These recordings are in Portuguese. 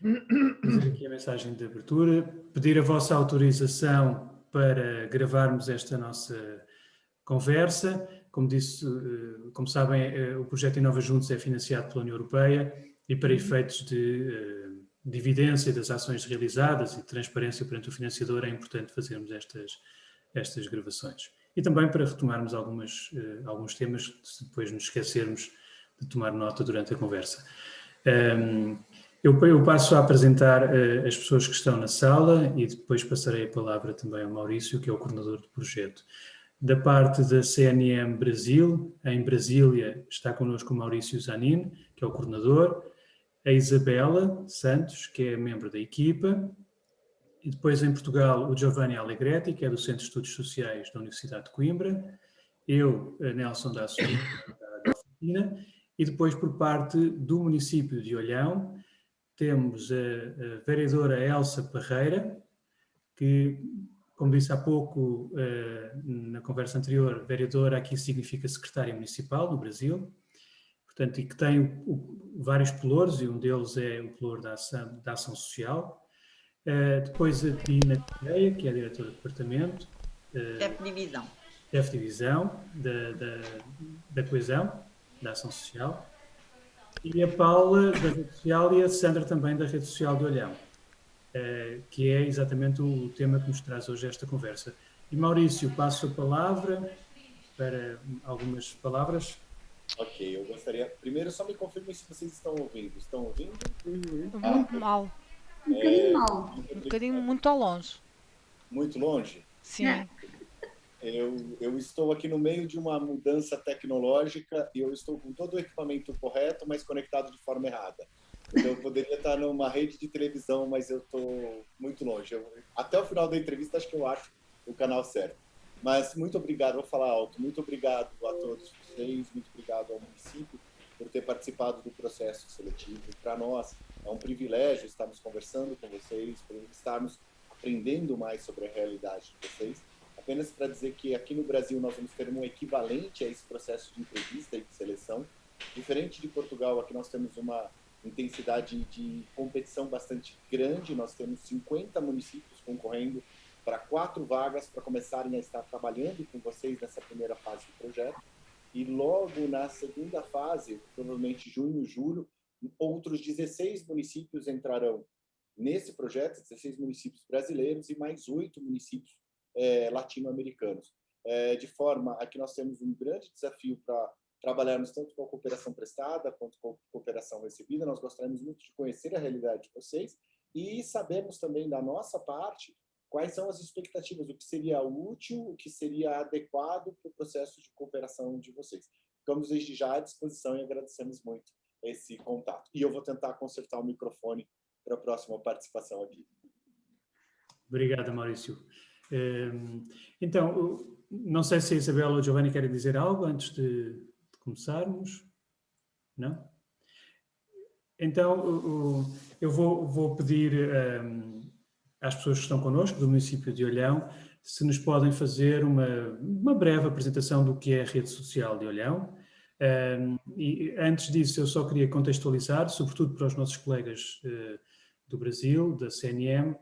Fazer aqui a mensagem de abertura, pedir a vossa autorização para gravarmos esta nossa conversa. Como disse, como sabem, o projeto Inova Juntos é financiado pela União Europeia e para efeitos de evidência das ações realizadas e de transparência perante o financiador é importante fazermos estas gravações. E também para retomarmos alguns temas, se depois nos esquecermos de tomar nota durante a conversa. Eu passo a apresentar as pessoas que estão na sala e depois passarei a palavra também ao Maurício, que é o coordenador do projeto. Da parte da CNM Brasil, em Brasília, está connosco o Maurício Zanin, que é o coordenador, a Isabela Santos, que é membro da equipa, e depois em Portugal o Giovanni Allegretti, que é do Centro de Estudos Sociais da Universidade de Coimbra, eu, Nelson da Assunção, da oficina, e depois por parte do município de Olhão, temos a vereadora Elsa Parreira, que, como disse há pouco na conversa anterior, vereadora aqui significa secretária municipal no Brasil, portanto, e que tem vários pelouros, e um deles é o pelouro da ação social. Depois a Tina Correia, que é a diretora do departamento. Chefe de divisão. Chefe de divisão da coesão, da ação social. E a Paula da rede social e a Sandra também da rede social do Olhão, que é exatamente o tema que nos traz hoje esta conversa. E Maurício, passo a palavra para algumas palavras. Ok, eu gostaria... Primeiro, só me confirmem se vocês estão ouvindo. Estão ouvindo? Muito mal. Um bocadinho mal. Um bocadinho muito ao longe. Muito longe? Sim. Eu estou aqui no meio de uma mudança tecnológica e eu estou com todo o equipamento correto, mas conectado de forma errada. Então, eu poderia estar numa rede de televisão, mas eu estou muito longe. Até o final da entrevista, acho que eu acho o canal certo. Mas muito obrigado, vou falar alto, muito obrigado a todos vocês, muito obrigado ao município por ter participado do processo seletivo. Para nós é um privilégio estarmos conversando com vocês, por estarmos aprendendo mais sobre a realidade de vocês. Apenas para dizer que aqui no Brasil nós vamos ter um equivalente a esse processo de entrevista e de seleção. Diferente de Portugal, aqui nós temos uma intensidade de competição bastante grande, nós temos 50 municípios concorrendo para 4 vagas para começarem a estar trabalhando com vocês nessa primeira fase do projeto. E logo na segunda fase, provavelmente junho, julho, outros 16 municípios entrarão nesse projeto, 16 municípios brasileiros e mais 8 municípios latino-americanos. De forma a que nós temos um grande desafio para trabalharmos tanto com a cooperação prestada quanto com a cooperação recebida. Nós gostaríamos muito de conhecer a realidade de vocês e sabermos também da nossa parte quais são as expectativas, o que seria útil, o que seria adequado para o processo de cooperação de vocês. Ficamos desde já à disposição e agradecemos muito esse contato. E eu vou tentar consertar o microfone para a próxima participação aqui. Obrigado, Maurício. Então, não sei se a Isabela ou a Giovanni querem dizer algo antes de começarmos. Não? Então, eu vou pedir às pessoas que estão connosco, do município de Olhão, se nos podem fazer uma breve apresentação do que é a rede social de Olhão. E antes disso, eu só queria contextualizar, sobretudo para os nossos colegas do Brasil, da CNM,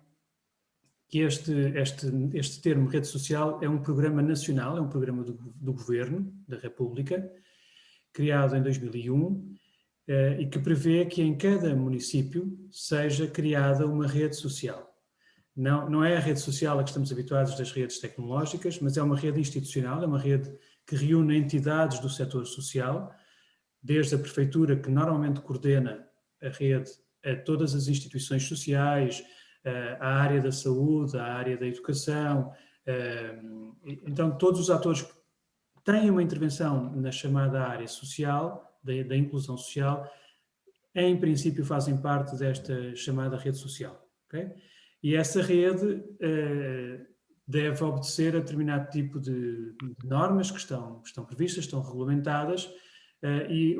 que este termo rede social é um programa nacional, é um programa do Governo da República, criado em 2001, e que prevê que em cada município seja criada uma rede social. Não é a rede social a que estamos habituados das redes tecnológicas, mas é uma rede institucional, é uma rede que reúne entidades do setor social, desde a prefeitura, que normalmente coordena a rede a todas as instituições sociais, à área da saúde, à área da educação. Então, todos os atores que têm uma intervenção na chamada área social, da inclusão social, em princípio fazem parte desta chamada rede social. Okay? E essa rede deve obedecer a determinado tipo de normas que estão previstas, estão regulamentadas, e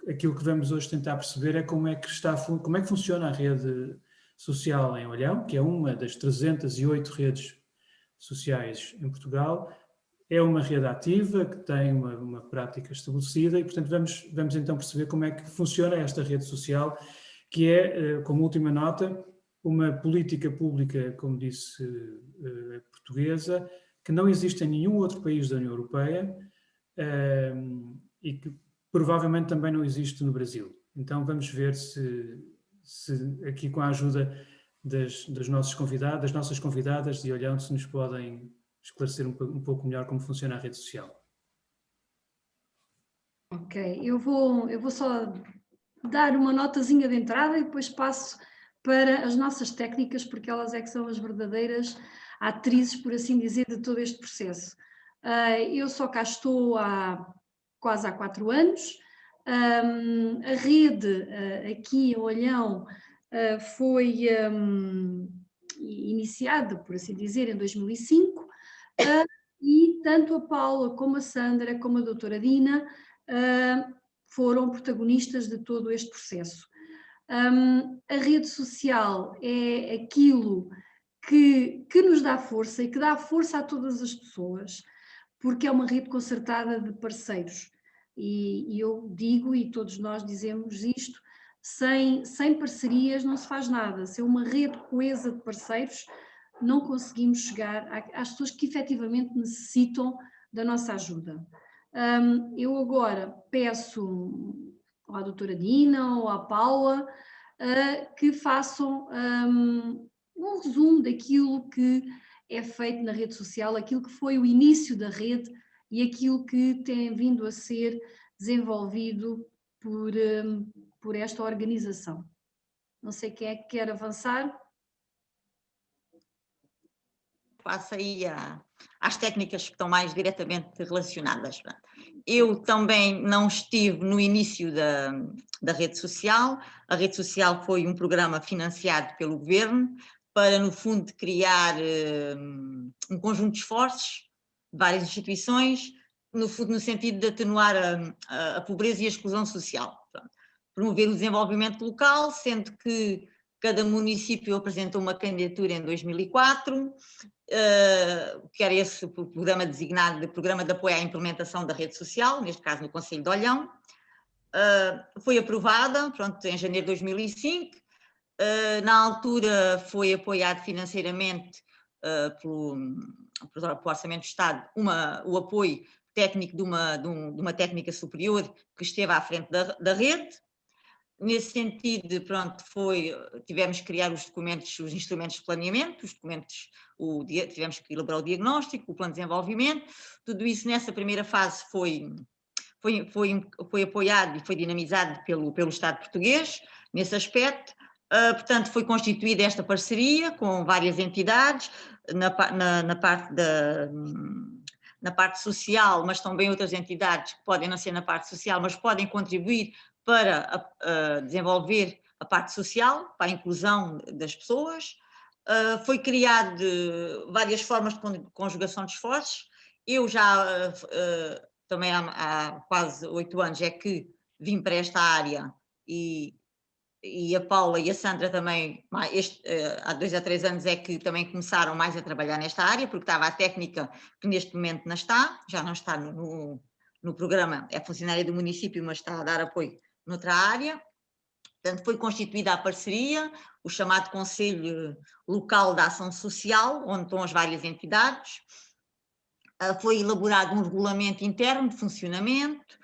aquilo que vamos hoje tentar perceber é como é que funciona a rede social em Olhão, que é uma das 308 redes sociais em Portugal. É uma rede ativa, que tem uma prática estabelecida e, portanto, vamos então perceber como é que funciona esta rede social, que é, como última nota, uma política pública, como disse, portuguesa, que não existe em nenhum outro país da União Europeia e que provavelmente também não existe no Brasil. Então vamos ver se aqui com a ajuda das nossas convidadas de Olhão, se nos podem esclarecer um pouco melhor como funciona a rede social. Ok, eu vou só dar uma notazinha de entrada e depois passo para as nossas técnicas, porque elas é que são as verdadeiras atrizes, por assim dizer, de todo este processo. Eu só cá estou quase há 4 anos. A rede aqui em Olhão foi iniciada, por assim dizer, em 2005, e tanto a Paula como a Sandra, como a doutora Dina, foram protagonistas de todo este processo. A rede social é aquilo que nos dá força e que dá força a todas as pessoas, porque é uma rede concertada de parceiros. E eu digo, e todos nós dizemos isto, sem parcerias não se faz nada. Se é uma rede coesa de parceiros, não conseguimos chegar às pessoas que efetivamente necessitam da nossa ajuda. Eu agora peço à doutora Dina ou à Paula que façam um resumo daquilo que é feito na rede social, aquilo que foi o início da rede e aquilo que tem vindo a ser desenvolvido por esta organização. Não sei quem é que quer avançar. Passo aí às técnicas que estão mais diretamente relacionadas. Eu também não estive no início da rede social. A rede social foi um programa financiado pelo governo para, no fundo, criar um conjunto de esforços de várias instituições, no fundo, no sentido de atenuar a pobreza e a exclusão social. Promover o desenvolvimento local, sendo que cada município apresentou uma candidatura em 2004, que era esse programa designado de Programa de Apoio à Implementação da Rede Social, neste caso no Concelho de Olhão. Foi aprovada, pronto, em janeiro de 2005. Na altura foi apoiado financeiramente pelo Orçamento do Estado o apoio técnico de uma técnica superior que esteve à frente da rede. Nesse sentido, pronto, tivemos que criar os instrumentos de planeamento, tivemos que elaborar o diagnóstico, o plano de desenvolvimento. Tudo isso nessa primeira fase foi apoiado e foi dinamizado pelo Estado português, nesse aspecto. Portanto, foi constituída esta parceria com várias entidades na parte social, mas também outras entidades que podem não ser na parte social, mas podem contribuir para desenvolver a parte social, para a inclusão das pessoas. Foi criado várias formas de conjugação de esforços. Eu já, também há quase 8 anos, é que vim para esta área e a Paula e a Sandra também, há 2 a 3 anos é que também começaram mais a trabalhar nesta área, porque estava a técnica que neste momento já não está no programa, é funcionária do município, mas está a dar apoio noutra área. Portanto, foi constituída a parceria, o chamado Conselho Local da Ação Social, onde estão as várias entidades. Foi elaborado um regulamento interno de funcionamento,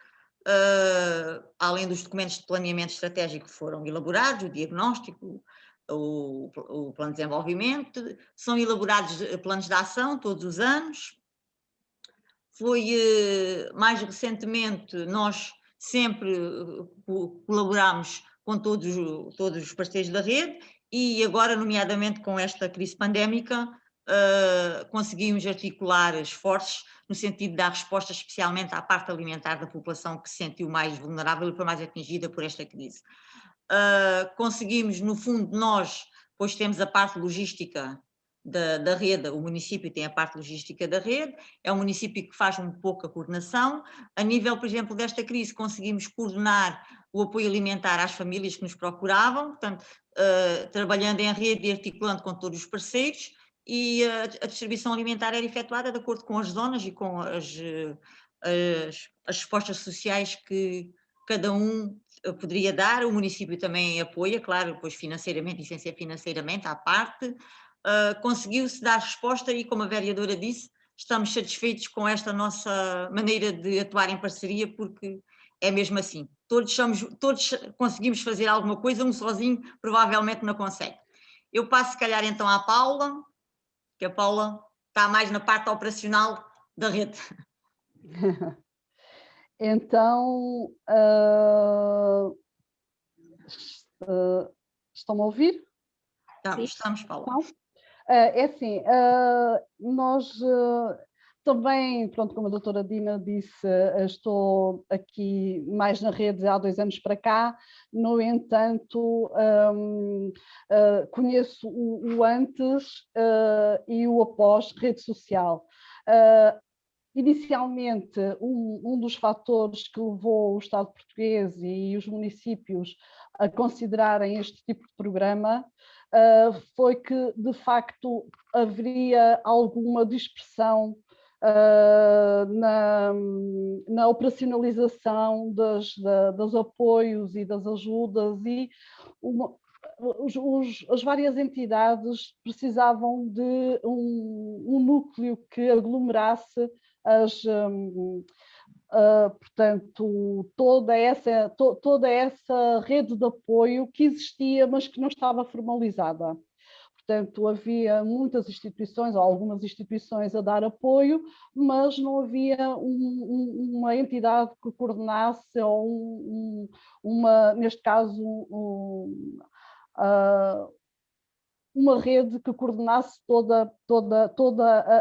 além dos documentos de planeamento estratégico que foram elaborados, o diagnóstico, o plano de desenvolvimento, são elaborados planos de ação todos os anos. Mais recentemente, nós sempre colaboramos com todos os parceiros da rede e agora, nomeadamente com esta crise pandémica, conseguimos articular esforços no sentido de dar resposta especialmente à parte alimentar da população que se sentiu mais vulnerável e foi mais atingida por esta crise. Conseguimos, no fundo, nós, pois temos a parte logística da rede, o município tem a parte logística da rede, é um município que faz um pouco a coordenação. A nível, por exemplo, desta crise, conseguimos coordenar o apoio alimentar às famílias que nos procuravam, portanto, trabalhando em rede e articulando com todos os parceiros, e a distribuição alimentar era efetuada de acordo com as zonas e com as respostas sociais que cada um poderia dar, o município também apoia, claro, depois financeiramente e sem ser financeiramente à parte. Conseguiu-se dar resposta e, como a vereadora disse, estamos satisfeitos com esta nossa maneira de atuar em parceria, porque é mesmo assim. Todos conseguimos fazer alguma coisa, um sozinho provavelmente não consegue. Eu passo, se calhar, então à Paula, que a Paula está mais na parte operacional da rede. Então, estão-me a ouvir? Estamos, Paula. Então, é assim, nós também, pronto, como a doutora Dina disse, estou aqui mais na rede há 2 anos para cá, no entanto, conheço o antes e o após rede social. Inicialmente, um dos fatores que levou o Estado português e os municípios a considerarem este tipo de programa foi que, de facto, haveria alguma dispersão na operacionalização dos apoios e das ajudas, e as várias entidades precisavam de um núcleo que aglomerasse portanto, toda essa rede de apoio que existia, mas que não estava formalizada. Portanto, havia muitas instituições, ou algumas instituições a dar apoio, mas não havia uma entidade que coordenasse, ou neste caso, uma rede que coordenasse toda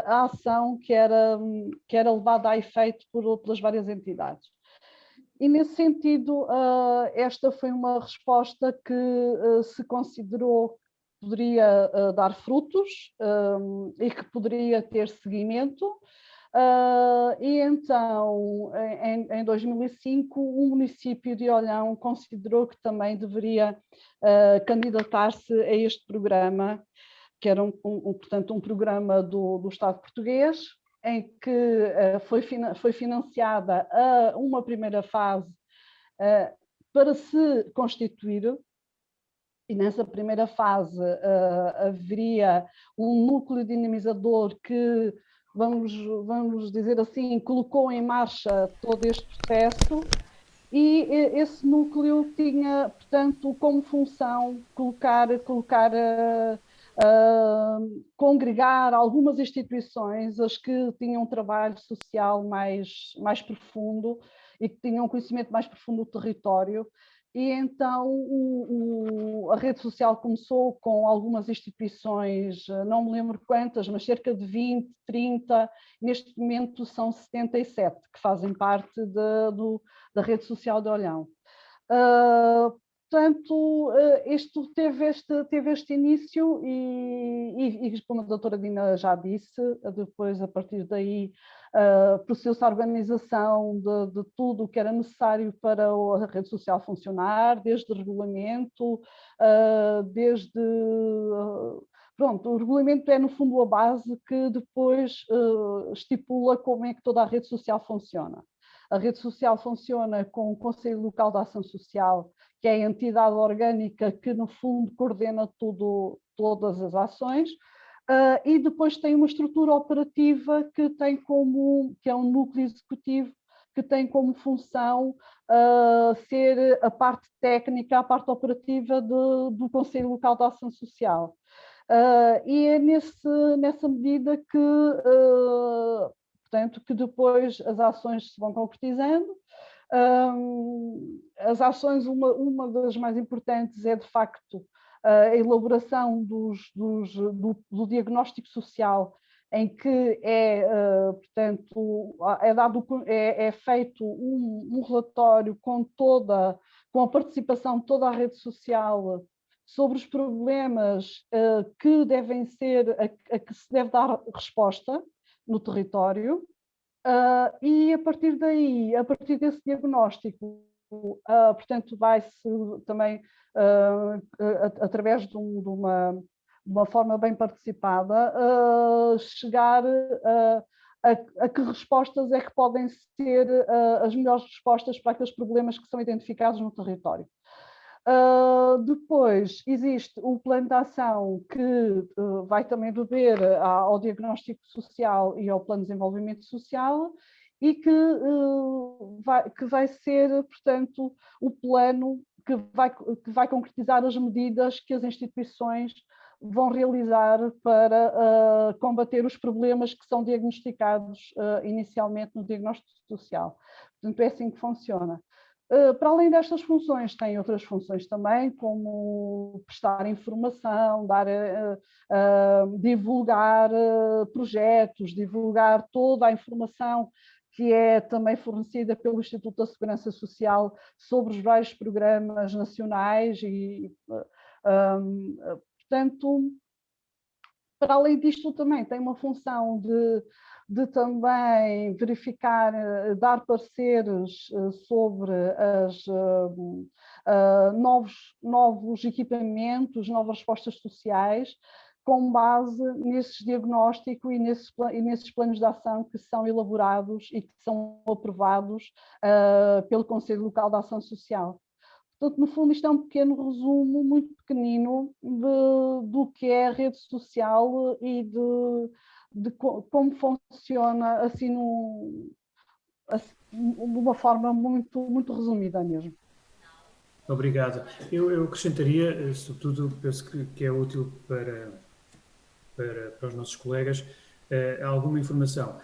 a ação que era levada a efeito pelas várias entidades. E, nesse sentido, esta foi uma resposta que se considerou que poderia dar frutos e que poderia ter seguimento. E então, em 2005, o município de Olhão considerou que também deveria candidatar-se a este programa, que era portanto, um programa do Estado português, em que foi financiada uma primeira fase para se constituir, e nessa primeira fase haveria um núcleo dinamizador que, vamos dizer assim, colocou em marcha todo este processo, e esse núcleo tinha, portanto, como função congregar algumas instituições, as que tinham um trabalho social mais profundo e que tinham um conhecimento mais profundo do território. E então a rede social começou com algumas instituições, não me lembro quantas, mas cerca de 20, 30, neste momento são 77 que fazem parte da rede social de Olhão. Portanto, isto teve este início e, como a doutora Dina já disse, depois, a partir daí, processou-se a organização de tudo o que era necessário para a rede social funcionar, desde regulamento, pronto, o regulamento é, no fundo, a base que depois estipula como é que toda a rede social funciona. A rede social funciona com o Conselho Local de Ação Social, que é a entidade orgânica que, no fundo, coordena todas as ações, e depois tem uma estrutura operativa que é um núcleo executivo, que tem como função ser a parte técnica, a parte operativa do Conselho Local de Ação Social. E é nessa medida que, portanto, que depois as ações se vão concretizando. As ações, uma das mais importantes é, de facto, a elaboração do diagnóstico social, em que portanto, é feito um relatório com a participação de toda a rede social sobre os problemas que devem ser, a que se deve dar resposta no território, e a partir daí, a partir desse diagnóstico, portanto, vai-se também, através de uma forma bem participada, chegar a que respostas é que podem ser as melhores respostas para aqueles problemas que são identificados no território. Depois existe o plano de ação que vai também beber ao diagnóstico social e ao plano de desenvolvimento social e que vai ser, portanto, o plano que vai concretizar as medidas que as instituições vão realizar para combater os problemas que são diagnosticados inicialmente no diagnóstico social. Portanto, é assim que funciona. Para além destas funções, tem outras funções também, como prestar informação, divulgar projetos, divulgar toda a informação que é também fornecida pelo Instituto da Segurança Social sobre os vários programas nacionais e, portanto, para além disto também tem uma função de também verificar, dar pareceres sobre novos equipamentos, novas respostas sociais, com base nesses diagnósticos e nesses planos de ação que são elaborados e que são aprovados pelo Conselho Local de Ação Social. Portanto, no fundo, isto é um pequeno resumo, muito pequenino, do que é a rede social e de como funciona, assim, de uma forma muito resumida mesmo. Obrigado. Eu acrescentaria, sobretudo, penso que é útil para os nossos colegas, alguma informação.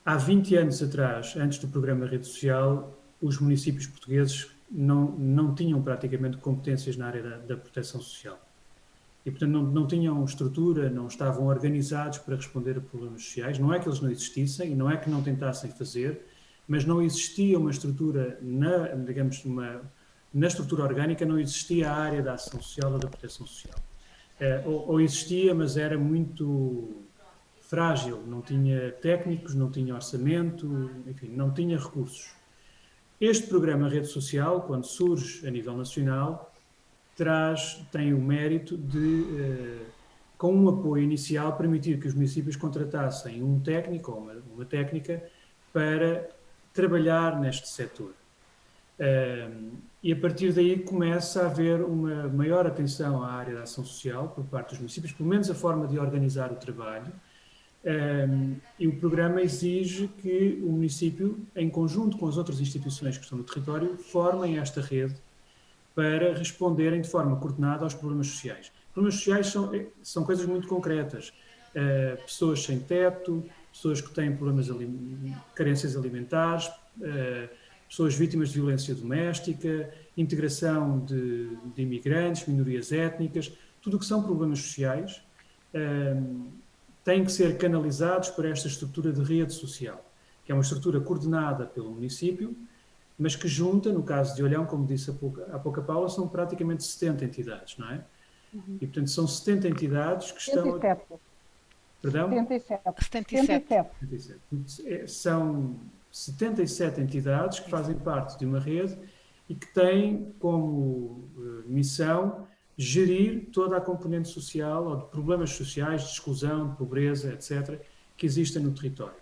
Há 20 anos atrás, antes do programa Rede Social, os municípios portugueses não tinham praticamente competências na área da proteção social. E, portanto, não tinham estrutura, não estavam organizados para responder a problemas sociais. Não é que eles não existissem e não é que não tentassem fazer, mas não existia uma estrutura, na estrutura orgânica, não existia a área da ação social ou da proteção social. Ou existia, mas era muito frágil, não tinha técnicos, não tinha orçamento, enfim, não tinha recursos. Este programa Rede Social, quando surge a nível nacional, tem o mérito de, com um apoio inicial, permitir que os municípios contratassem um técnico ou uma técnica para trabalhar neste setor. E a partir daí começa a haver uma maior atenção à área da ação social por parte dos municípios, pelo menos a forma de organizar o trabalho. E o programa exige que o município, em conjunto com as outras instituições que estão no território, formem esta rede para responderem de forma coordenada aos problemas sociais. Os problemas sociais são coisas muito concretas. Pessoas sem teto, pessoas que têm problemas carências alimentares, pessoas vítimas de violência doméstica, integração de imigrantes, minorias étnicas, tudo o que são problemas sociais têm que ser canalizados para esta estrutura de rede social, que é uma estrutura coordenada pelo município, mas que junta, no caso de Olhão, como disse há pouco a Paula, são praticamente 70 entidades, não é? E, portanto, são 70 entidades que estão... 77. Perdão? 77. São 77 entidades que fazem parte de uma rede e que têm como missão gerir toda a componente social ou de problemas sociais, de exclusão, de pobreza, etc., que existem no território.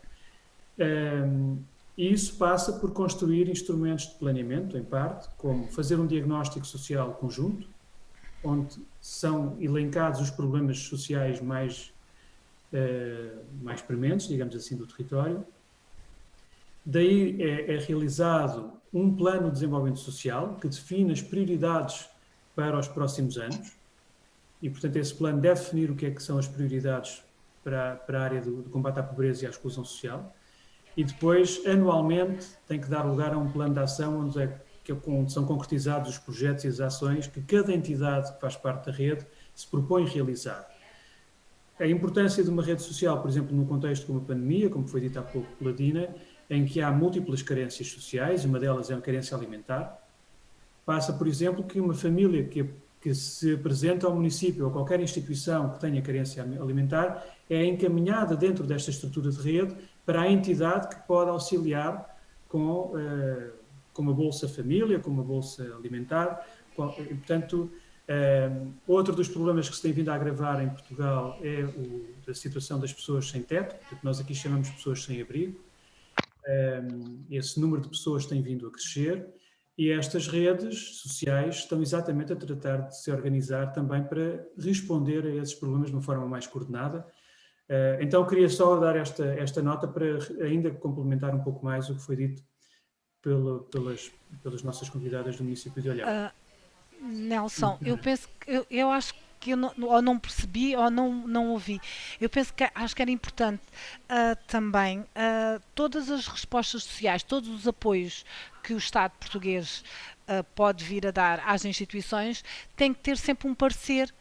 E isso passa por construir instrumentos de planeamento, em parte, como fazer um diagnóstico social conjunto, onde são elencados os problemas sociais mais prementes, digamos assim, do território. Daí é realizado um plano de desenvolvimento social que define as prioridades para os próximos anos e, portanto, esse plano deve definir o que é que são as prioridades para a área do combate à pobreza e à exclusão social e depois, anualmente, tem que dar lugar a um plano de ação onde são concretizados os projetos e as ações que cada entidade que faz parte da rede se propõe realizar. A importância de uma rede social, por exemplo, num contexto como a pandemia, como foi dito há pouco pela Dina, em que há múltiplas carências sociais, uma delas é a carência alimentar, passa, por exemplo, que uma família que se apresenta ao município ou qualquer instituição que tenha carência alimentar é encaminhada dentro desta estrutura de rede para a entidade que pode auxiliar com uma Bolsa Família, com uma Bolsa Alimentar. E, portanto, Outro dos problemas que se tem vindo a agravar em Portugal é a situação das pessoas sem teto, que nós aqui chamamos de pessoas sem abrigo. Esse número de pessoas tem vindo a crescer e estas redes sociais estão exatamente a tratar de se organizar também para responder a esses problemas de uma forma mais coordenada. Então, queria só dar esta nota para ainda complementar um pouco mais o que foi dito pelas nossas convidadas do município de Olhão. Nelson, eu acho que eu ou não percebi ou não ouvi. Eu penso que acho que era importante também todas as respostas sociais, todos os apoios que o Estado português pode vir a dar às instituições, tem que ter sempre um parecer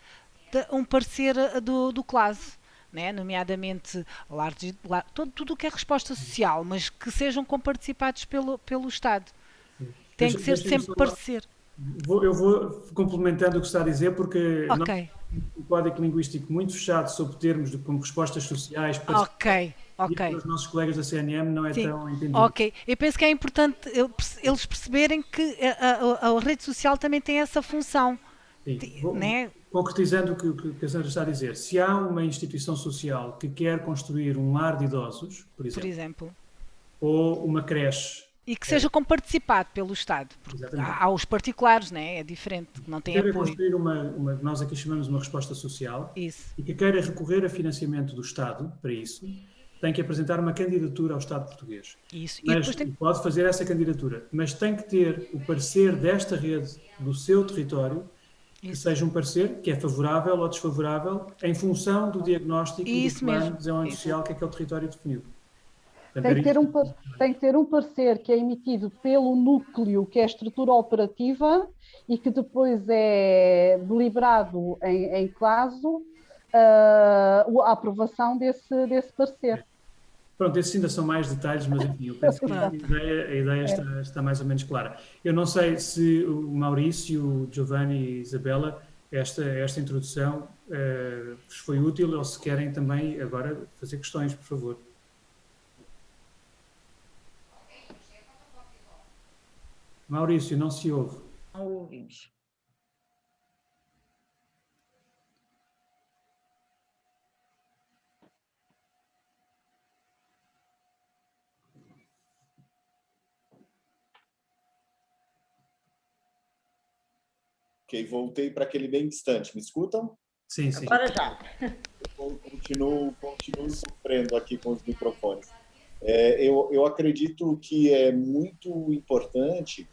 do CLASE. Né? Nomeadamente tudo o que é resposta social, mas que sejam comparticipados pelo Estado. Tem que ser sempre parecer. Eu vou complementando o que está a dizer, porque nós temos um código linguístico muito fechado sobre termos como respostas sociais para os nossos colegas da CNM não é tão entendido. Ok, eu penso que é importante eles perceberem que a rede social também tem essa função. Né? Concretizando o que a Sandra está a dizer, se há uma instituição social que quer construir um lar de idosos, por exemplo. Ou uma creche, e que seja comparticipado pelo Estado. Há os particulares, né? É diferente, não tem apoio. Construir nós aqui chamamos uma resposta social, e que queira recorrer a financiamento do Estado para isso, tem que apresentar uma candidatura ao Estado português. Isso. Pode fazer essa candidatura, mas tem que ter o parecer desta rede do seu território, que seja um parecer que é favorável ou desfavorável em função do diagnóstico do plano de desenvolvimento social que aquele território definiu. Tem que ter um parecer que é emitido pelo núcleo, que é a estrutura operativa, e que depois é deliberado em caso a aprovação desse parecer. Pronto, esses ainda são mais detalhes, mas enfim, eu penso que a ideia está mais ou menos clara. Eu não sei se o Maurício, o Giovanni e a Isabela, esta introdução vos foi útil, ou se querem também agora fazer questões, por favor. Maurício, não se ouve. Não ouvimos. Ok, voltei para aquele bem distante. Me escutam? Sim, sim. Agora já. Eu continuo sofrendo aqui com os microfones. Eu acredito que é muito importante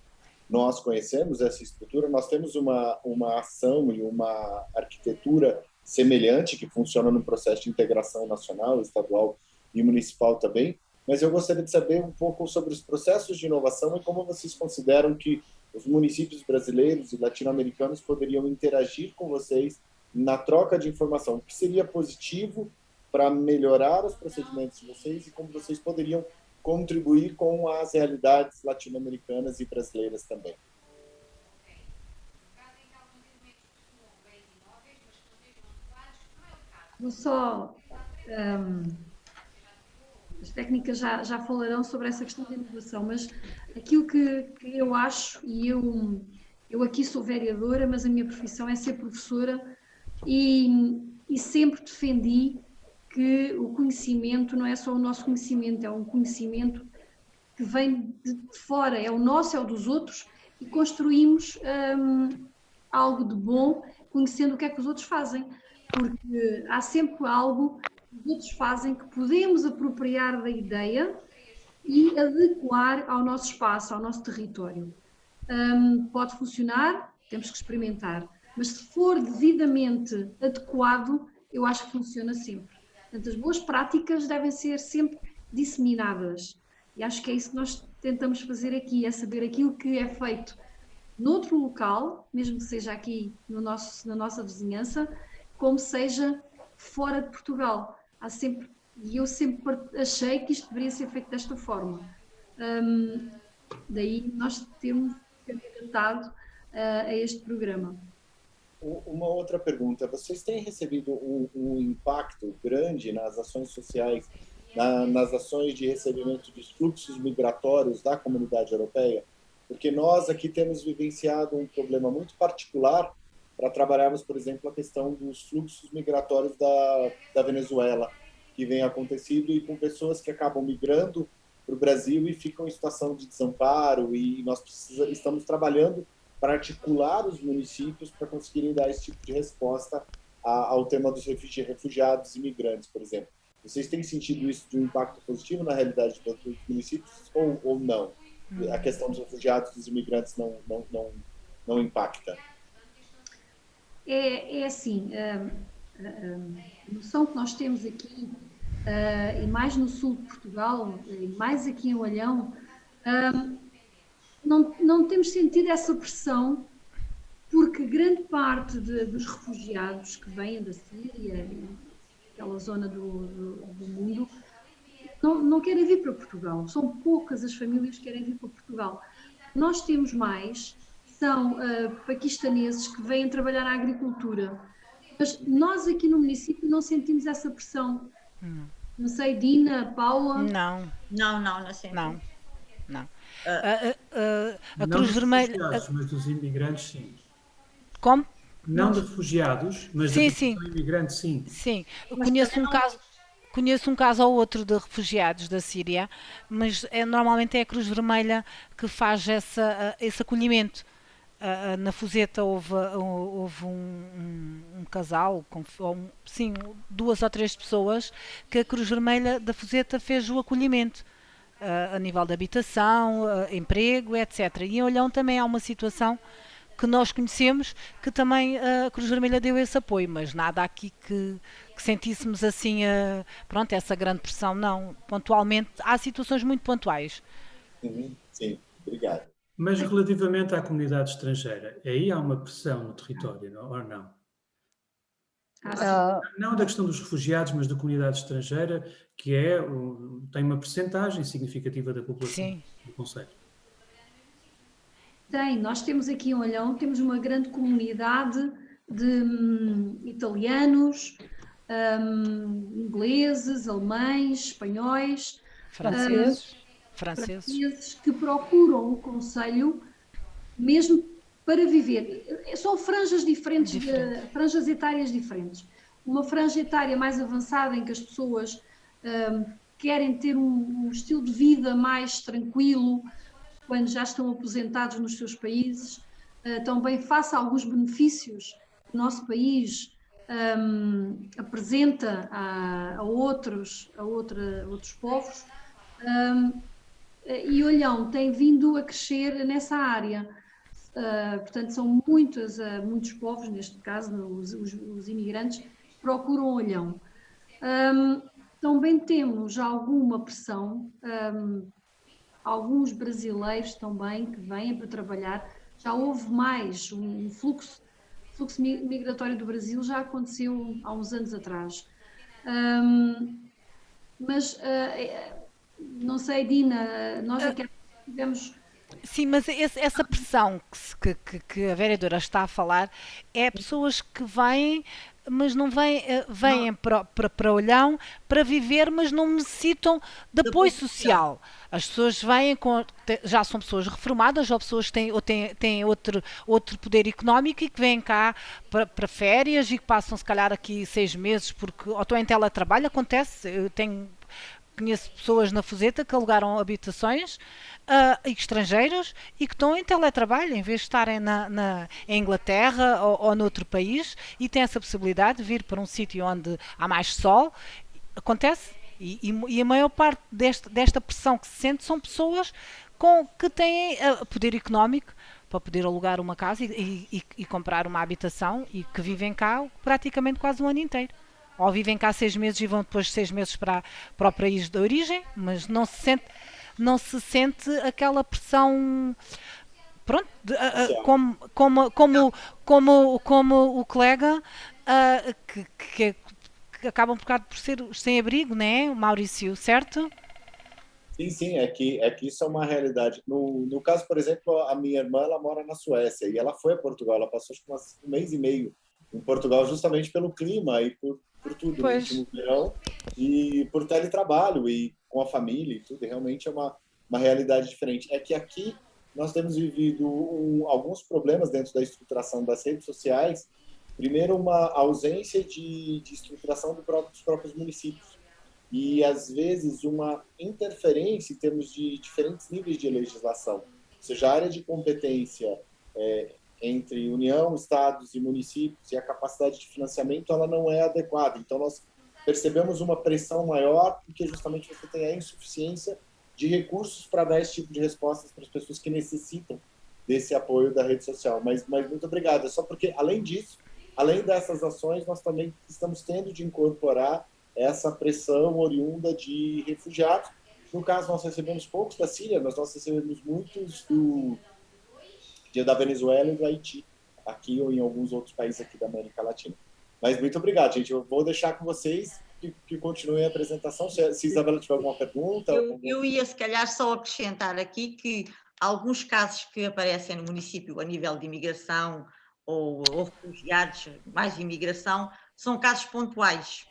nós conhecermos essa estrutura. Nós temos uma ação e uma arquitetura semelhante que funciona no processo de integração nacional, estadual e municipal também, mas eu gostaria de saber um pouco sobre os processos de inovação e como vocês consideram que os municípios brasileiros e latino-americanos poderiam interagir com vocês na troca de informação, o que seria positivo para melhorar os procedimentos de vocês e como vocês poderiam contribuir com as realidades latino-americanas e brasileiras também. Vou só... as técnicas já falarão sobre essa questão da inovação, mas aquilo que eu acho, e eu aqui sou vereadora, mas a minha profissão é ser professora, e sempre defendi que o conhecimento não é só o nosso conhecimento, é um conhecimento que vem de fora, é o nosso, é o dos outros, e construímos algo de bom conhecendo o que é que os outros fazem, porque há sempre algo que os outros fazem que podemos apropriar da ideia e adequar ao nosso espaço, ao nosso território. Pode funcionar, temos que experimentar, mas se for devidamente adequado, eu acho que funciona sempre. Portanto, as boas práticas devem ser sempre disseminadas. E acho que é isso que nós tentamos fazer aqui, é saber aquilo que é feito noutro local, mesmo que seja aqui na nossa vizinhança, como seja fora de Portugal. E eu sempre achei que isto deveria ser feito desta forma. Daí nós temos candidatado a este programa. Uma outra pergunta, vocês têm recebido um impacto grande nas ações sociais, nas ações de recebimento de fluxos migratórios da comunidade europeia? Porque nós aqui temos vivenciado um problema muito particular para trabalharmos, por exemplo, a questão dos fluxos migratórios da Venezuela, que vem acontecendo, e com pessoas que acabam migrando para o Brasil e ficam em situação de desamparo, e nós estamos trabalhando para articular os municípios para conseguirem dar esse tipo de resposta ao tema dos refugiados e imigrantes, por exemplo. Vocês têm sentido isso de um impacto positivo na realidade dos municípios ou não? A questão dos refugiados e dos imigrantes não impacta? É assim, a noção que nós temos aqui, e mais no sul de Portugal, e mais aqui em Olhão, não temos sentido essa pressão, porque grande parte dos refugiados que vêm da Síria, aquela zona do mundo, não querem vir para Portugal. São poucas as famílias que querem vir para Portugal. Nós temos mais, são paquistaneses que vêm trabalhar na agricultura. Mas nós aqui no município não sentimos essa pressão. Não sei, Dina, Paula? Não. Não sentimos. Não. A Cruz Vermelha... mas dos imigrantes, sim. Como? Não de refugiados, mas sim, de imigrantes, sim. Sim, eu Mas conheço um caso ou outro de refugiados da Síria, mas normalmente é a Cruz Vermelha que faz esse acolhimento. Na Fuseta houve um casal, sim, 2 ou 3 pessoas, que a Cruz Vermelha da Fuseta fez o acolhimento. A nível de habitação, emprego, etc. E em Olhão também há uma situação que nós conhecemos, que também a Cruz Vermelha deu esse apoio, mas nada aqui que sentíssemos assim, pronto, essa grande pressão, não. Pontualmente, há situações muito pontuais. Sim, obrigado. Mas relativamente à comunidade estrangeira, aí há uma pressão no território, não, ou não? Não da questão dos refugiados, mas da comunidade estrangeira, que tem uma percentagem significativa da população do concelho. Nós temos aqui em Olhão, temos uma grande comunidade de italianos, ingleses, alemães, espanhóis, franceses que procuram o concelho mesmo para viver. São franjas diferentes. Franjas etárias diferentes. Uma franja etária mais avançada, em que as pessoas querem ter um estilo de vida mais tranquilo, quando já estão aposentados nos seus países, também face a alguns benefícios que o nosso país apresenta a outros povos, e Olhão tem vindo a crescer nessa área. Portanto, são muitos povos, neste caso, os imigrantes, procuram Olhão. Também temos alguma pressão, alguns brasileiros também que vêm para trabalhar. Já houve mais um fluxo migratório do Brasil, já aconteceu há uns anos atrás. Mas não sei, Dina, nós aqui tivemos... Sim, mas essa pressão que a vereadora está a falar é pessoas que vêm, mas não vêm para Olhão para viver, mas não necessitam de apoio social. As pessoas vêm, já são pessoas reformadas, ou pessoas que têm outro poder económico e que vêm cá para férias e que passam se calhar aqui 6 meses, porque ou estão em teletrabalho, acontece, conheço pessoas na Fuseta que alugaram habitações estrangeiros e que estão em teletrabalho, em vez de estarem em Inglaterra ou noutro país, e têm essa possibilidade de vir para um sítio onde há mais sol. Acontece. E a maior parte desta pressão que se sente são pessoas que têm poder económico para poder alugar uma casa e comprar uma habitação, e que vivem cá praticamente quase um ano inteiro. Ou vivem cá 6 meses e vão depois 6 meses para o país de origem, mas não se sente aquela pressão, pronto, como o colega, que acabam por ser os sem-abrigo, não é, Maurício, certo? Sim, é que isso é uma realidade. No caso, por exemplo, a minha irmã, ela mora na Suécia, e ela foi a Portugal, ela passou acho que 1 mês e meio em Portugal, justamente pelo clima e por tudo, no último verão, e por teletrabalho e com a família e tudo. E realmente é uma realidade diferente. É que aqui nós temos vivido alguns problemas dentro da estruturação das redes sociais. Primeiro, uma ausência de estruturação dos próprios municípios. E, às vezes, uma interferência em termos de diferentes níveis de legislação. Ou seja, a área de competência entre União, Estados e municípios e a capacidade de financiamento, ela não é adequada. Então, nós percebemos uma pressão maior porque justamente você tem a insuficiência de recursos para dar esse tipo de respostas para as pessoas que necessitam desse apoio da rede social. Mas muito obrigado. É só porque, além disso, além dessas ações, nós também estamos tendo de incorporar essa pressão oriunda de refugiados. No caso, nós recebemos poucos da Síria, mas nós recebemos muitos da Venezuela e do Haiti, aqui ou em alguns outros países aqui da América Latina. Mas muito obrigado, gente. Eu vou deixar com vocês que continuem a apresentação. Se Isabela tiver alguma pergunta... Eu ia, se calhar, só acrescentar aqui que alguns casos que aparecem no município a nível de imigração ou refugiados, mais imigração, são casos pontuais.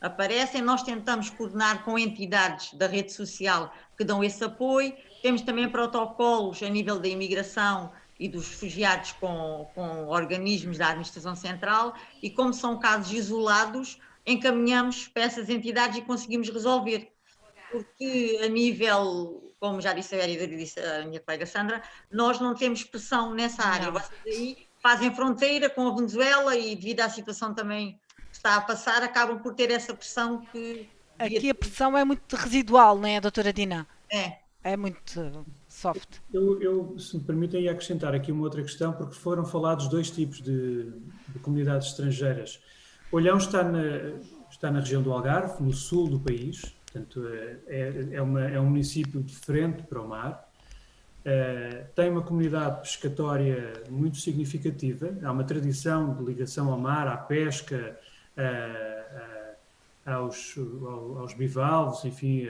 Aparecem, nós tentamos coordenar com entidades da rede social que dão esse apoio, temos também protocolos a nível da imigração e dos refugiados com organismos da administração central e como são casos isolados, encaminhamos para essas entidades e conseguimos resolver. Porque a nível, como já disse a Vera e disse a minha colega Sandra, nós não temos pressão nessa área. Vocês aí fazem fronteira com a Venezuela e devido à situação também que está a passar, acabam por ter essa pressão que... Aqui a pressão é muito residual, não é, doutora Dina? É muito soft. Eu, se me permitem, ia acrescentar aqui uma outra questão, porque foram falados dois tipos de comunidades estrangeiras. Olhão está na região do Algarve, no sul do país, portanto é um município de frente para o mar. Tem uma comunidade pescatória muito significativa, há uma tradição de ligação ao mar, à pesca, aos bivalves, enfim,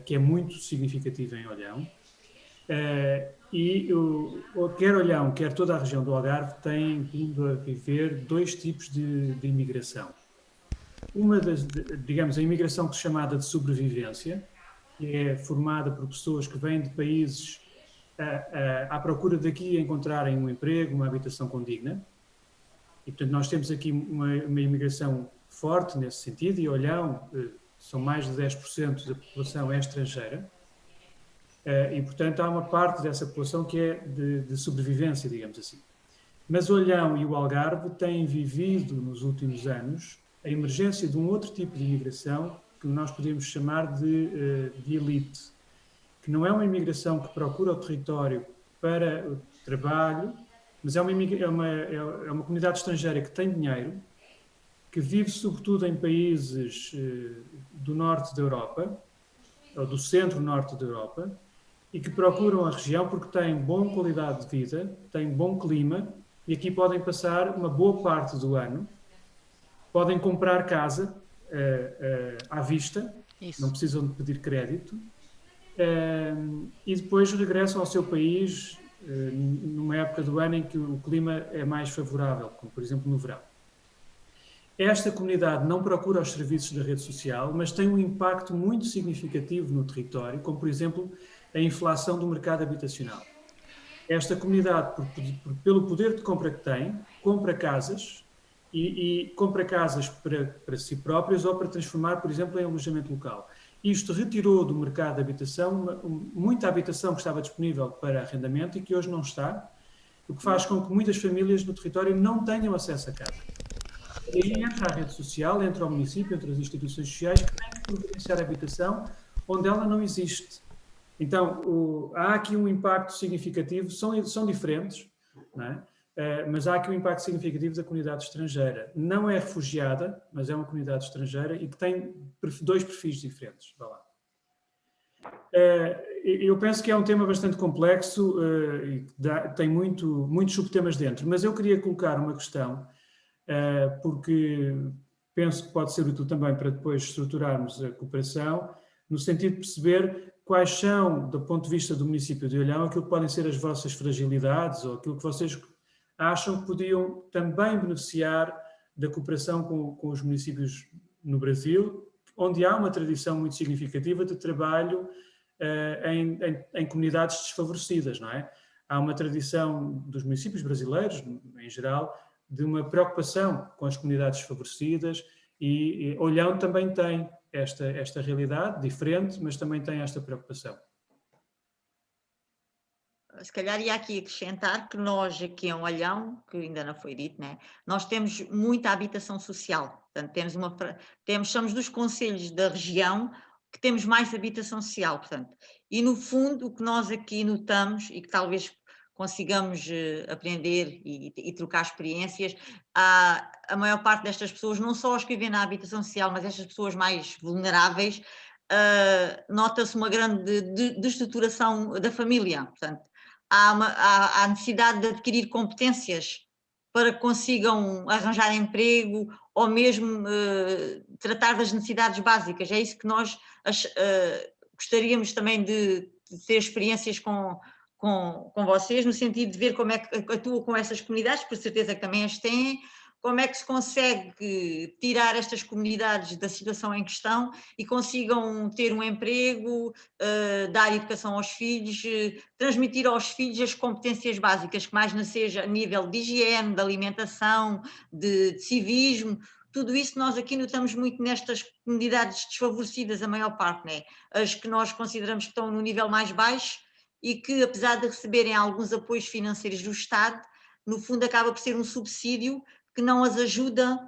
que é muito significativa em Olhão. E quer Olhão, quer toda a região do Algarve tem vindo a viver dois tipos de imigração. Uma digamos, a imigração chamada de sobrevivência, que é formada por pessoas que vêm de países à procura daqui a encontrarem um emprego, uma habitação condigna. E, portanto, nós temos aqui uma imigração forte nesse sentido, e Olhão são mais de 10% da população é estrangeira. E, portanto, há uma parte dessa população que é de sobrevivência, digamos assim. Mas Olhão e o Algarve têm vivido, nos últimos anos, a emergência de um outro tipo de imigração que nós podemos chamar de elite, que não é uma imigração que procura o território para o trabalho, mas é uma comunidade estrangeira que tem dinheiro, que vive sobretudo em países do norte da Europa, ou do centro-norte da Europa, e que procuram a região porque têm boa qualidade de vida, têm bom clima, e aqui podem passar uma boa parte do ano, podem comprar casa à vista, não precisam de pedir crédito, e depois regressam ao seu país numa época do ano em que o clima é mais favorável, como por exemplo no verão. Esta comunidade não procura os serviços da rede social, mas tem um impacto muito significativo no território, como por exemplo a inflação do mercado habitacional. Esta comunidade, pelo poder de compra que tem, compra casas e compra casas para si próprias ou para transformar, por exemplo, em alojamento local. Isto retirou do mercado de habitação muita habitação que estava disponível para arrendamento e que hoje não está, o que faz com que muitas famílias no território não tenham acesso a casa. E aí entra a rede social, entra o município, entra as instituições sociais que têm que providenciar habitação onde ela não existe. Então, há aqui um impacto significativo, são diferentes, não é? Mas há aqui um impacto significativo da comunidade estrangeira. Não é refugiada, mas é uma comunidade estrangeira e que tem dois perfis diferentes. Vá lá. Eu penso que é um tema bastante complexo e tem muitos subtemas dentro, mas eu queria colocar uma questão, porque penso que pode ser útil também para depois estruturarmos a cooperação, no sentido de perceber quais são, do ponto de vista do município de Olhão, aquilo que podem ser as vossas fragilidades ou aquilo que vocês acham que podiam também beneficiar da cooperação com os municípios no Brasil, onde há uma tradição muito significativa de trabalho em comunidades desfavorecidas, não é? Há uma tradição dos municípios brasileiros, em geral, de uma preocupação com as comunidades desfavorecidas, e Olhão também tem esta realidade diferente, mas também tem esta preocupação. Se calhar ia aqui acrescentar que nós aqui em Olhão, que ainda não foi dito, né? Nós temos muita habitação social. Portanto, somos dos concelhos da região que temos mais habitação social. Portanto, e no fundo o que nós aqui notamos e que talvez consigamos aprender e trocar experiências, a maior parte destas pessoas, não só os que vivem na habitação social, mas estas pessoas mais vulneráveis, nota-se uma grande destruturação da família. Portanto, há necessidade de adquirir competências para que consigam arranjar emprego ou mesmo tratar das necessidades básicas. É isso que nós gostaríamos também de ter experiências com vocês, no sentido de ver como é que atuam com essas comunidades, por certeza que também as têm, como é que se consegue tirar estas comunidades da situação em questão e consigam ter um emprego, dar educação aos filhos, transmitir aos filhos as competências básicas, que mais não seja a nível de higiene, de alimentação, de civismo. Tudo isso nós aqui notamos muito nestas comunidades desfavorecidas, a maior parte, né? As que nós consideramos que estão no nível mais baixo e que, apesar de receberem alguns apoios financeiros do Estado, no fundo acaba por ser um subsídio que não as ajuda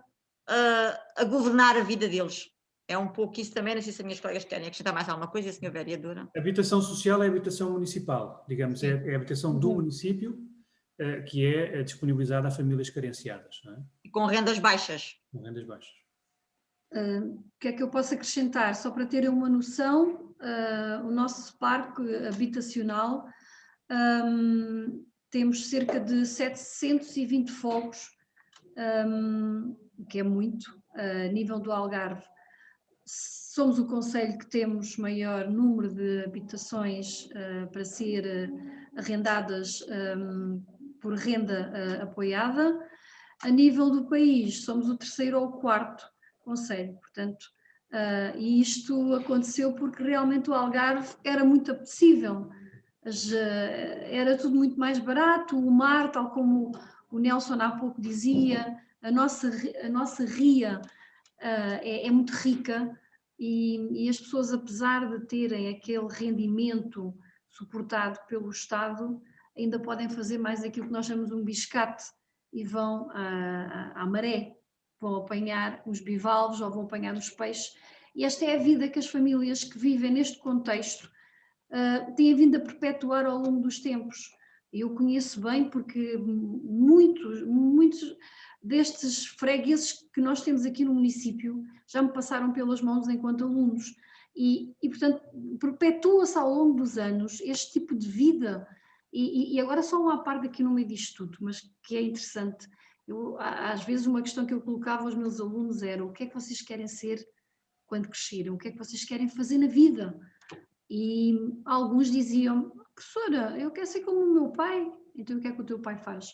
a governar a vida deles. É um pouco isso também, não sei se as minhas colegas querem acrescentar mais alguma coisa, Sra. Vereadora. A habitação social é a habitação municipal, digamos, é a habitação do município que é disponibilizada a famílias carenciadas, não é? E com rendas baixas. Com rendas baixas. O que é que eu posso acrescentar? Só para terem uma noção, o nosso parque habitacional temos cerca de 720 fogos, que é muito, a nível do Algarve. Somos o concelho que temos maior número de habitações para ser arrendadas por renda apoiada. A nível do país, somos o 3º ou o 4º concelho, portanto, e isto aconteceu porque realmente o Algarve era muito apetecível, era tudo muito mais barato, o mar, tal como o Nelson há pouco dizia, a nossa ria é muito rica e as pessoas, apesar de terem aquele rendimento suportado pelo Estado, ainda podem fazer mais aquilo que nós chamamos um biscate e vão à maré, vão apanhar os bivalves ou vão apanhar os peixes. E esta é a vida que as famílias que vivem neste contexto têm vindo a perpetuar ao longo dos tempos. Eu conheço bem porque muitos destes fregueses que nós temos aqui no município já me passaram pelas mãos enquanto alunos e portanto, perpetua-se ao longo dos anos este tipo de vida. E agora só uma parte aqui no meio disto tudo, mas que é interessante. Às vezes uma questão que eu colocava aos meus alunos era: o que é que vocês querem ser quando crescerem? O que é que vocês querem fazer na vida? E alguns diziam: professora, eu quero ser como o meu pai. Então o que é que o teu pai faz?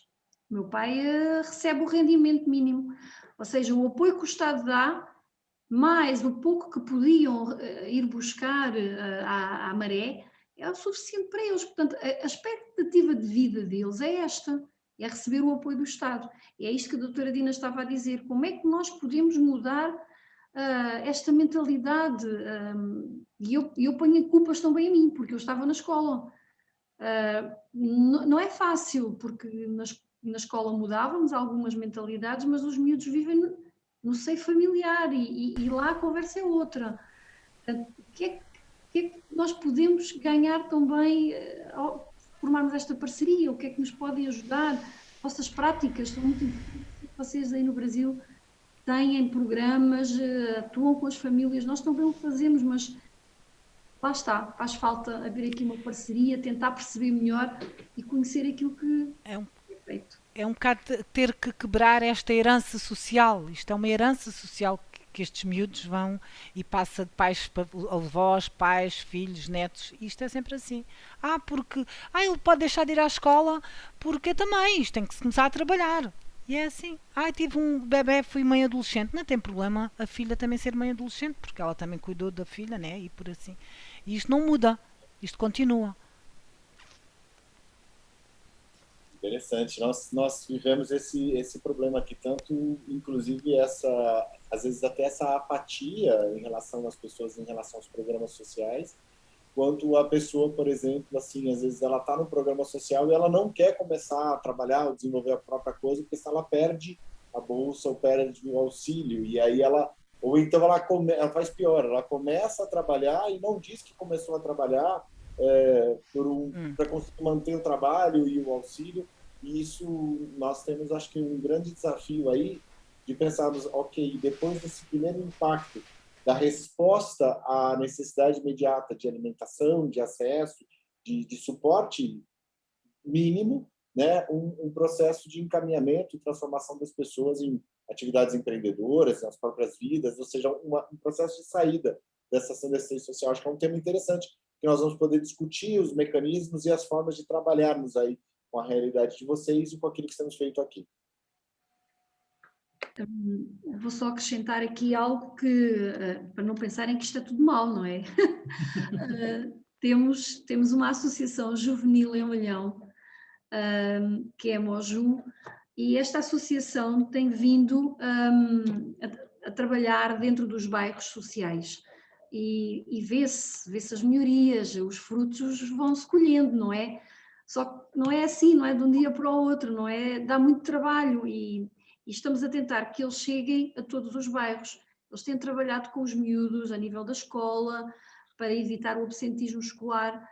O meu pai recebe o rendimento mínimo, ou seja, o apoio que o Estado dá, mais o pouco que podiam ir buscar à maré, é o suficiente para eles. Portanto, a expectativa de vida deles é esta, é receber o apoio do Estado. E é isto que a doutora Dina estava a dizer: como é que nós podemos mudar esta mentalidade? E eu ponho culpas também a mim, porque eu estava na escola. Não é fácil, porque na escola mudávamos algumas mentalidades, mas os miúdos vivem no seio familiar e lá a conversa é outra. Portanto, o que é que nós podemos ganhar também ao formarmos esta parceria? O que é que nos podem ajudar? Vossas práticas são muito importantes. Vocês aí no Brasil têm programas, atuam com as famílias, nós também o fazemos, mas lá está, faz falta haver aqui uma parceria, tentar perceber melhor e conhecer aquilo que é feito. É um bocado ter que quebrar esta herança social. Isto é uma herança social que estes miúdos vão e passa de pais para avós, pais, filhos, netos. Isto é sempre assim. Porque ele pode deixar de ir à escola porque também isto tem que começar a trabalhar. E é assim. Tive um bebê, fui mãe adolescente. Não tem problema a filha também ser mãe adolescente, porque ela também cuidou da filha, né? E por assim. E isto não muda. Isto continua. Interessante. Nós vivemos esse problema aqui, tanto, inclusive, às vezes até essa apatia em relação às pessoas, em relação aos programas sociais, quanto a pessoa, por exemplo, assim, às vezes ela está no programa social e ela não quer começar a trabalhar ou desenvolver a própria coisa, porque senão ela perde a bolsa ou perde o auxílio, e aí ou então ela faz pior, ela começa a trabalhar e não diz que começou a trabalhar para conseguir manter o trabalho e o auxílio, e isso nós temos, acho que, um grande desafio aí de pensarmos, ok, depois desse primeiro impacto da resposta à necessidade imediata de alimentação, de acesso, de suporte mínimo, né, um processo de encaminhamento e transformação das pessoas em atividades empreendedoras, nas próprias vidas, ou seja, um processo de saída dessa assistência social. Acho que é um tema interessante, que nós vamos poder discutir os mecanismos e as formas de trabalharmos aí com a realidade de vocês e com aquilo que temos feito aqui. Vou só acrescentar aqui algo que, para não pensarem que isto é tudo mau, não é? Temos uma associação juvenil em Olhão, que é a Moju, e esta associação tem vindo a trabalhar dentro dos bairros sociais e vê-se as melhorias, os frutos vão-se colhendo, não é? Só que não é assim, não é de um dia para o outro, não é? Dá muito trabalho e estamos a tentar que eles cheguem a todos os bairros. Eles têm trabalhado com os miúdos a nível da escola para evitar o absentismo escolar.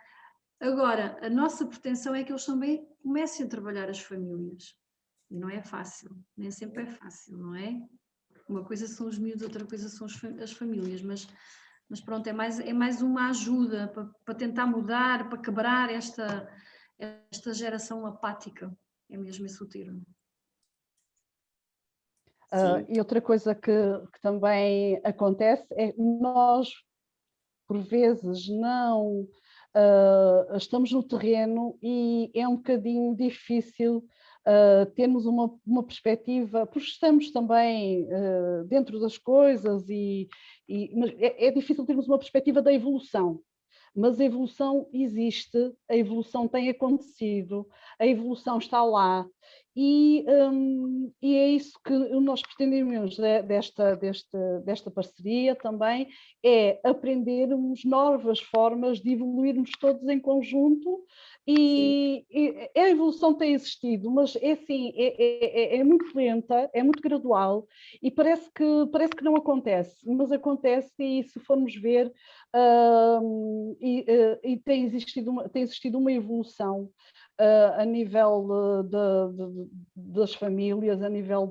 Agora, a nossa pretensão é que eles também comecem a trabalhar as famílias. E não é fácil, nem sempre é fácil, não é? Uma coisa são os miúdos, outra coisa são as famílias, mas pronto, é mais uma ajuda para tentar mudar, para quebrar esta geração apática. É mesmo esse o termo. E outra coisa que também acontece é nós, por vezes, não estamos no terreno e é um bocadinho difícil termos uma perspectiva, porque estamos também dentro das coisas, mas é difícil termos uma perspectiva da evolução. Mas a evolução existe, a evolução tem acontecido, a evolução está lá e é isso que nós pretendemos desta parceria também, é aprendermos novas formas de evoluirmos todos em conjunto e a evolução tem existido, mas é assim, é muito lenta, é muito gradual e parece que não acontece, mas acontece e se formos ver e tem existido uma evolução a nível das famílias, a nível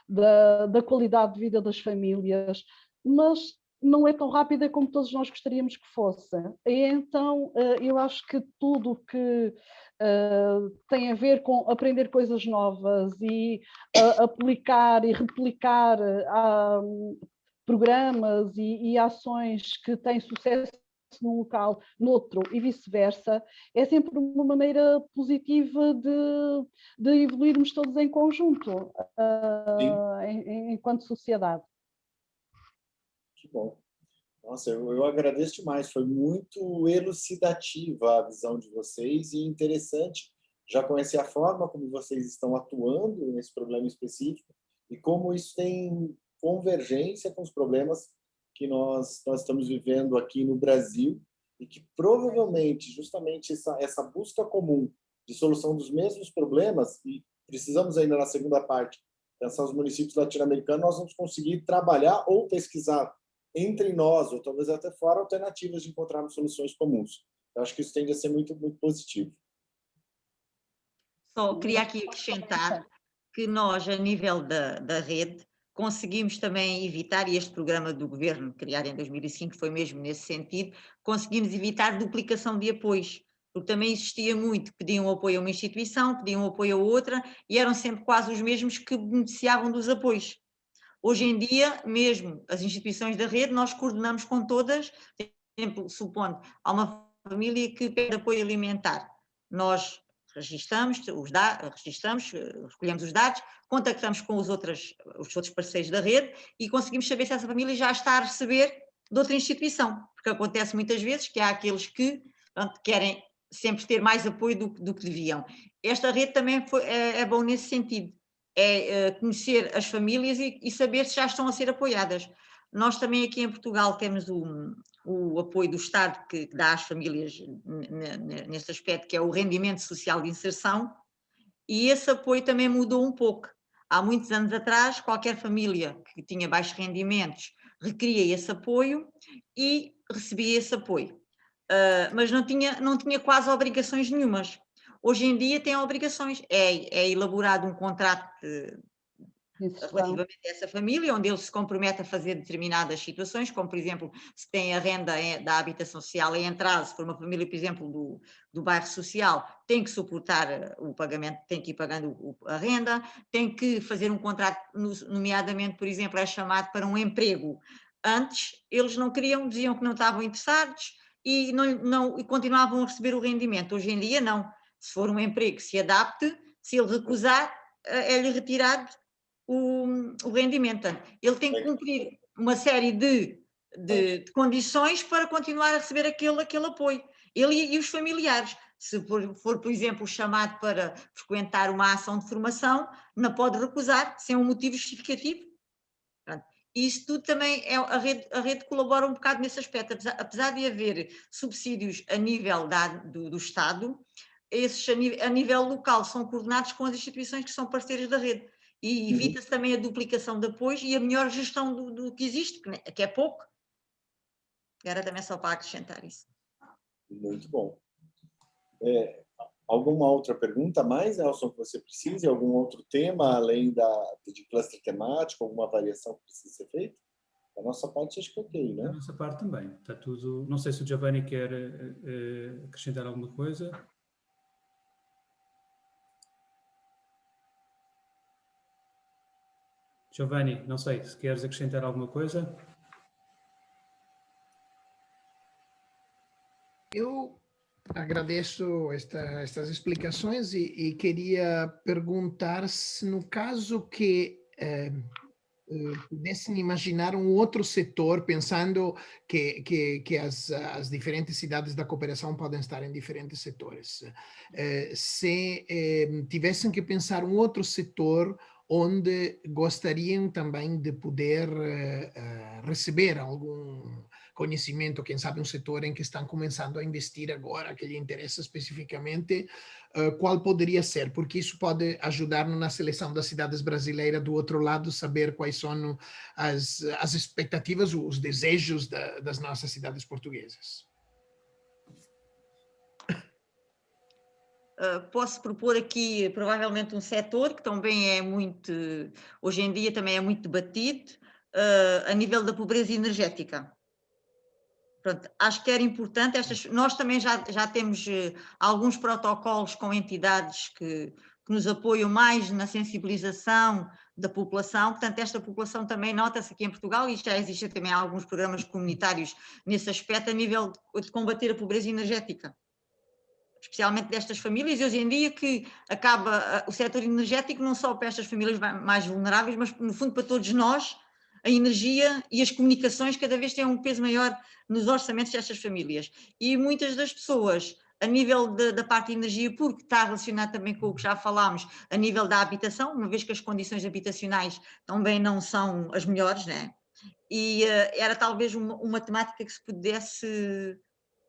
da qualidade de vida das famílias, mas não é tão rápida como todos nós gostaríamos que fosse. E então eu acho que tudo o que tem a ver com aprender coisas novas e aplicar e replicar programas e ações que têm sucesso num local, noutro e vice-versa, é sempre uma maneira positiva de evoluirmos todos em conjunto, enquanto sociedade. Que bom. Nossa, eu agradeço demais, foi muito elucidativa a visão de vocês e interessante já conhecer a forma como vocês estão atuando nesse problema específico e como isso tem convergência com os problemas que nós estamos vivendo aqui no Brasil e que provavelmente justamente essa busca comum de solução dos mesmos problemas, e precisamos ainda na segunda parte pensar os municípios latino-americanos, nós vamos conseguir trabalhar ou pesquisar entre nós, ou talvez até fora, alternativas de encontrarmos soluções comuns. Eu acho que isso tende a ser muito, muito positivo. Só queria aqui acrescentar que nós, a nível da rede, conseguimos também evitar, e este programa do governo, criado em 2005, foi mesmo nesse sentido, conseguimos evitar duplicação de apoios, porque também existia muito, pediam apoio a uma instituição, pediam apoio a outra, e eram sempre quase os mesmos que beneficiavam dos apoios. Hoje em dia, mesmo as instituições da rede, nós coordenamos com todas, por exemplo, supondo, há uma família que pede apoio alimentar, nós registramos, recolhemos os dados, contactamos com os outros parceiros da rede e conseguimos saber se essa família já está a receber de outra instituição, porque acontece muitas vezes que há aqueles que portanto, querem sempre ter mais apoio do que deviam. Esta rede também é bom nesse sentido, é conhecer as famílias e saber se já estão a ser apoiadas. Nós também aqui em Portugal temos o apoio do Estado que dá às famílias neste aspecto, que é o rendimento social de inserção, e esse apoio também mudou um pouco. Há muitos anos atrás, qualquer família que tinha baixos rendimentos requeria esse apoio e recebia esse apoio, mas não tinha quase obrigações nenhumas. Hoje em dia tem obrigações, é elaborado um contrato relativamente a essa família, onde ele se compromete a fazer determinadas situações, como por exemplo, se tem a renda da habitação social em atraso, se for uma família, por exemplo, do bairro social, tem que suportar o pagamento, tem que ir pagando a renda, tem que fazer um contrato, nomeadamente, por exemplo, é chamado para um emprego. Antes, eles não queriam, diziam que não estavam interessados e continuavam a receber o rendimento. Hoje em dia, não. Se for um emprego que se adapte, se ele recusar, é-lhe retirado o rendimento. Ele tem que cumprir uma série de condições para continuar a receber aquele apoio. Ele e os familiares. Se for, por exemplo, chamado para frequentar uma ação de formação, não pode recusar, sem um motivo justificativo. Isso tudo também, a rede colabora um bocado nesse aspecto. Apesar de haver subsídios a nível do Estado, esses a nível local são coordenados com as instituições que são parceiras da rede. E evita-se também a duplicação de apoios e a melhor gestão do que existe, que é pouco. Era também só para acrescentar isso. Muito bom. Alguma outra pergunta mais, Nelson, que você precise? Algum outro tema, além de cluster temático, alguma variação que precisa ser feita? Da nossa parte, acho que ok, né? Da nossa parte também. Está tudo... Não sei se o Giovanni quer acrescentar alguma coisa. Giovanni, não sei, se queres acrescentar alguma coisa? Eu agradeço estas explicações e queria perguntar se no caso que pudessem imaginar um outro setor, pensando que as diferentes cidades da cooperação podem estar em diferentes setores, se tivessem que pensar um outro setor onde gostariam também de poder receber algum conhecimento, quem sabe um setor em que estão começando a investir agora, que lhe interessa especificamente, qual poderia ser? Porque isso pode ajudar na seleção das cidades brasileiras, do outro lado, saber quais são as expectativas, os desejos das nossas cidades portuguesas. Posso propor aqui, provavelmente, um setor que também é muito, hoje em dia também é muito debatido, a nível da pobreza energética. Pronto, acho que era importante, nós também já temos alguns protocolos com entidades que nos apoiam mais na sensibilização da população, portanto esta população também nota-se aqui em Portugal e já existem também alguns programas comunitários nesse aspecto a nível de combater a pobreza energética, especialmente destas famílias, e hoje em dia que acaba o setor energético não só para estas famílias mais vulneráveis, mas no fundo para todos nós, a energia e as comunicações cada vez têm um peso maior nos orçamentos destas famílias. E muitas das pessoas, a nível da parte de energia, porque está relacionado também com o que já falámos, a nível da habitação, uma vez que as condições habitacionais também não são as melhores, né? E era talvez uma temática que se pudesse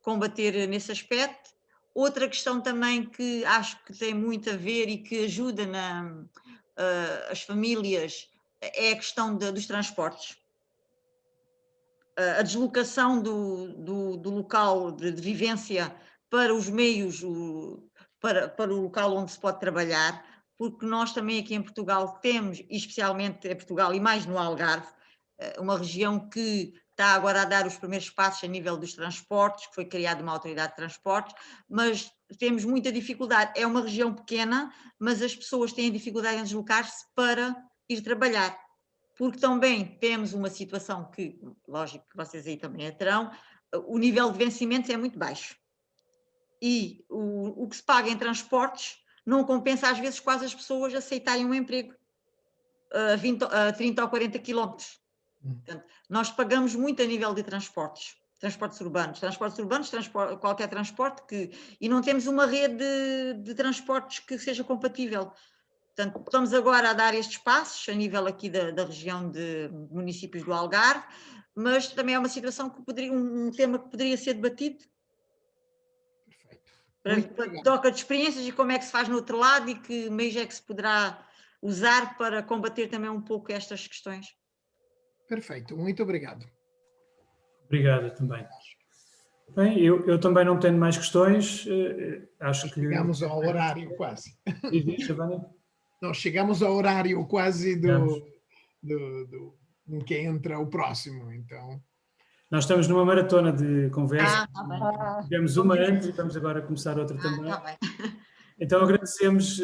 combater nesse aspecto. Outra questão também que acho que tem muito a ver e que ajuda as famílias é a questão dos transportes. A deslocação do local de vivência para os meios, para o local onde se pode trabalhar, porque nós também aqui em Portugal temos, e especialmente em Portugal e mais no Algarve, uma região que está agora a dar os primeiros passos a nível dos transportes, que foi criada uma autoridade de transportes, mas temos muita dificuldade. É uma região pequena, mas as pessoas têm dificuldade em deslocar-se para ir trabalhar, porque também temos uma situação que, lógico que vocês aí também a terão, o nível de vencimentos é muito baixo. E o que se paga em transportes não compensa às vezes quase as pessoas aceitarem um emprego a 30 ou 40 quilómetros. Portanto, nós pagamos muito a nível de transportes. transportes urbanos, qualquer transporte e não temos uma rede de transportes que seja compatível. Portanto, estamos agora a dar estes passos a nível aqui da região de municípios do Algarve, mas também é uma situação que um tema que poderia ser debatido. Para troca de experiências e como é que se faz no outro lado e que meios é que se poderá usar para combater também um pouco estas questões. Perfeito, muito obrigado. Obrigado também. Bem, eu também não tenho mais questões. Acho que... Chegamos ao horário quase. Giovanni? Nós chegamos ao horário quase em que entra o próximo, então... Nós estamos numa maratona de conversa. Tá bem. Tivemos uma antes e vamos agora começar outra também. Tá bem. Então agradecemos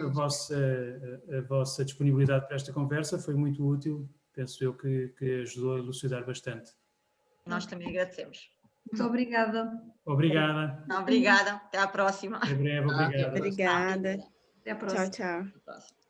a vossa disponibilidade para esta conversa, foi muito útil, penso eu que ajudou a elucidar bastante. Nós também agradecemos. Muito obrigada. Obrigada. Obrigada, até à próxima. Até breve, obrigado. Obrigada. Até a próxima. Tchau, tchau. Até à próxima.